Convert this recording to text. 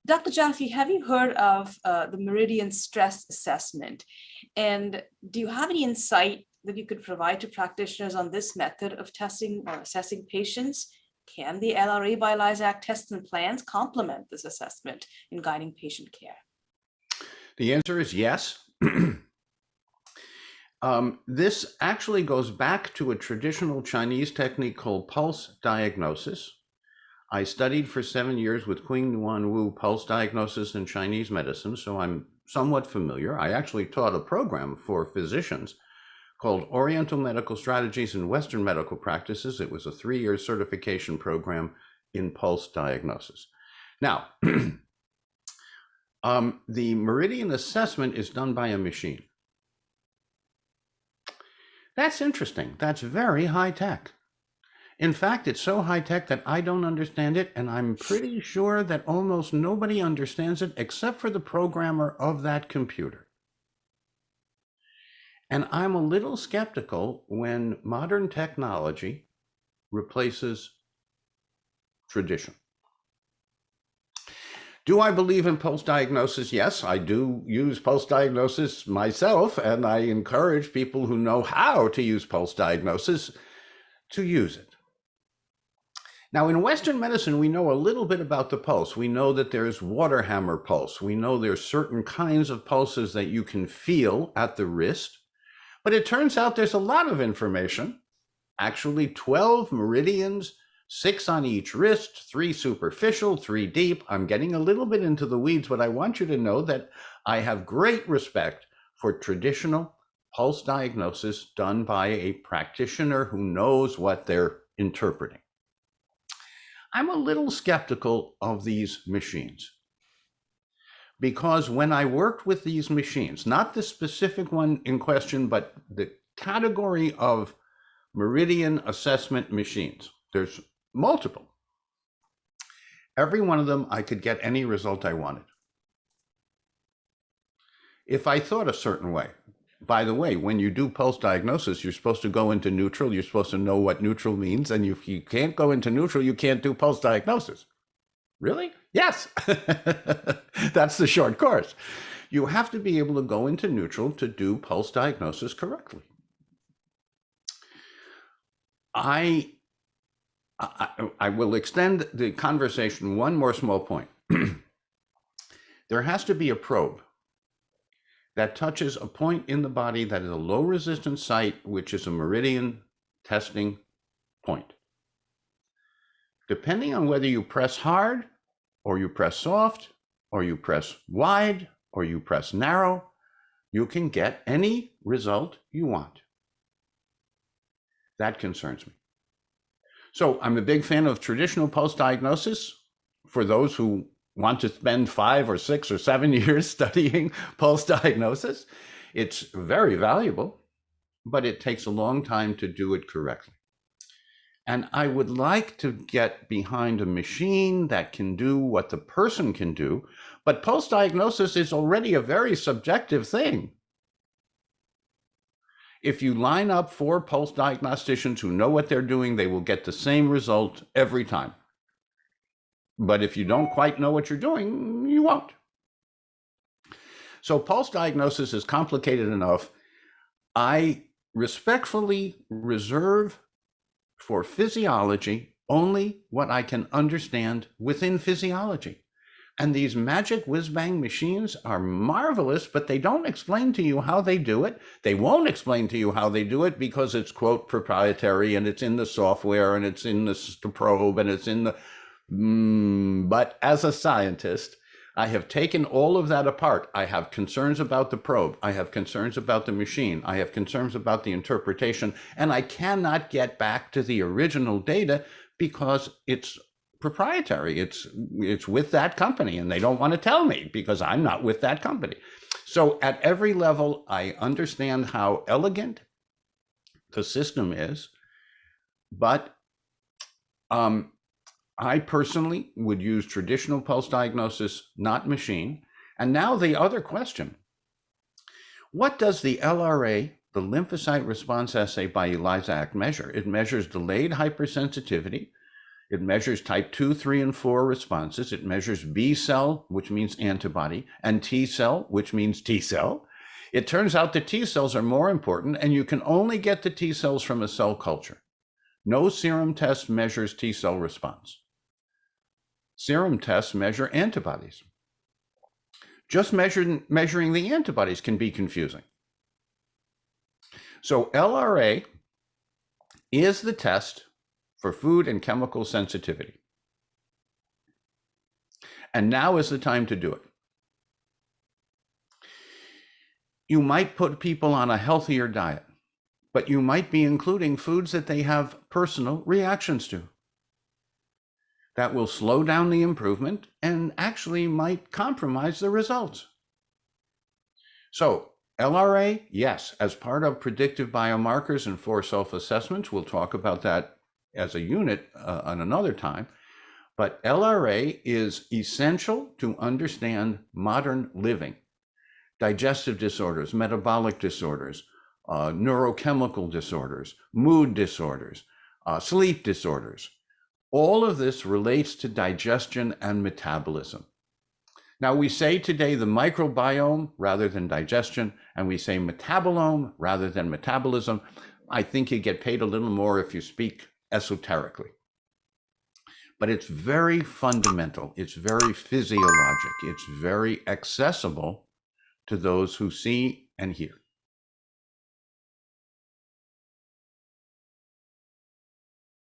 Dr. Jaffe, have you heard of the Meridian Stress Assessment? And do you have any insight that you could provide to practitioners on this method of testing or assessing patients? Can the LRA by LISAC tests and plans complement this assessment in guiding patient care? The answer is yes. This actually goes back to a traditional Chinese technique called pulse diagnosis. I studied for 7 years with Qing Nuan Wu pulse diagnosis in Chinese medicine, so I'm somewhat familiar. I actually taught a program for physicians called Oriental Medical Strategies in Western Medical Practices. It was a 3-year certification program in pulse diagnosis. Now, the Meridian assessment is done by a machine. That's interesting. That's very high tech. In fact, it's so high tech that I don't understand it, and I'm pretty sure that almost nobody understands it except for the programmer of that computer. And I'm a little skeptical when modern technology replaces tradition. Do I believe in pulse diagnosis? Yes, I do use pulse diagnosis myself, and I encourage people who know how to use pulse diagnosis to use it. Now, in Western medicine, we know a little bit about the pulse. We know that there's water hammer pulse. We know there's certain kinds of pulses that you can feel at the wrist. But it turns out there's a lot of information, actually 12 meridians, 6 on each wrist, 3 superficial, 3 deep. I'm getting a little bit into the weeds, but I want you to know that I have great respect for traditional pulse diagnosis done by a practitioner who knows what they're interpreting. I'm a little skeptical of these machines because when I worked with these machines, not the specific one in question, but the category of Meridian assessment machines, there's multiple. Every one of them, I could get any result I wanted. If I thought a certain way. By the way, when you do pulse diagnosis, you're supposed to go into neutral. You're supposed to know what neutral means. And if you can't go into neutral, you can't do pulse diagnosis. Really? Yes. That's the short course. You have to be able to go into neutral to do pulse diagnosis correctly. I will extend the conversation one more small point. There has to be a probe that touches a point in the body that is a low resistance site, which is a meridian testing point. Depending on whether you press hard or you press soft or you press wide or you press narrow, you can get any result you want. That concerns me. So I'm a big fan of traditional pulse diagnosis for those who want to spend 5 or 6 or 7 years studying pulse diagnosis. It's very valuable, but it takes a long time to do it correctly. And I would like to get behind a machine that can do what the person can do, but pulse diagnosis is already a very subjective thing. If you line up 4 pulse diagnosticians who know what they're doing, they will get the same result every time. But if you don't quite know what you're doing, you won't. So pulse diagnosis is complicated enough. I respectfully reserve for physiology only what I can understand within physiology. And these magic whiz-bang machines are marvelous, but they don't explain to you how they do it. They won't explain to you how they do it because it's, quote, proprietary, and it's in the software, and it's in the probe, and it's in the... But as a scientist, I have taken all of that apart. I have concerns about the probe. I have concerns about the machine. I have concerns about the interpretation. And I cannot get back to the original data because it's proprietary. It's with that company, and they don't want to tell me because I'm not with that company. So at every level, I understand how elegant the system is, but I personally would use traditional pulse diagnosis, not machine. And now the other question, what does the LRA, the lymphocyte response assay by ELISAC, measure? It measures delayed hypersensitivity. It measures type 2, 3, and 4 responses. It measures B cell, which means antibody, and T cell, which means T cell. It turns out that T cells are more important, and you can only get the T cells from a cell culture. No serum test measures T cell response. Serum tests measure antibodies. Just measuring the antibodies can be confusing. So LRA is the test for food and chemical sensitivity. And now is the time to do it. You might put people on a healthier diet, but you might be including foods that they have personal reactions to. That will slow down the improvement and actually might compromise the results. So LRA, yes, as part of predictive biomarkers and for self-assessments. We'll talk about that as a unit on another time. But LRA is essential to understand modern living, digestive disorders, metabolic disorders, neurochemical disorders, mood disorders, sleep disorders. All of this relates to digestion and metabolism. Now, we say today the microbiome rather than digestion, and we say metabolome rather than metabolism. I think you get paid a little more if you speak esoterically. But it's very fundamental. It's very physiologic. It's very accessible to those who see and hear.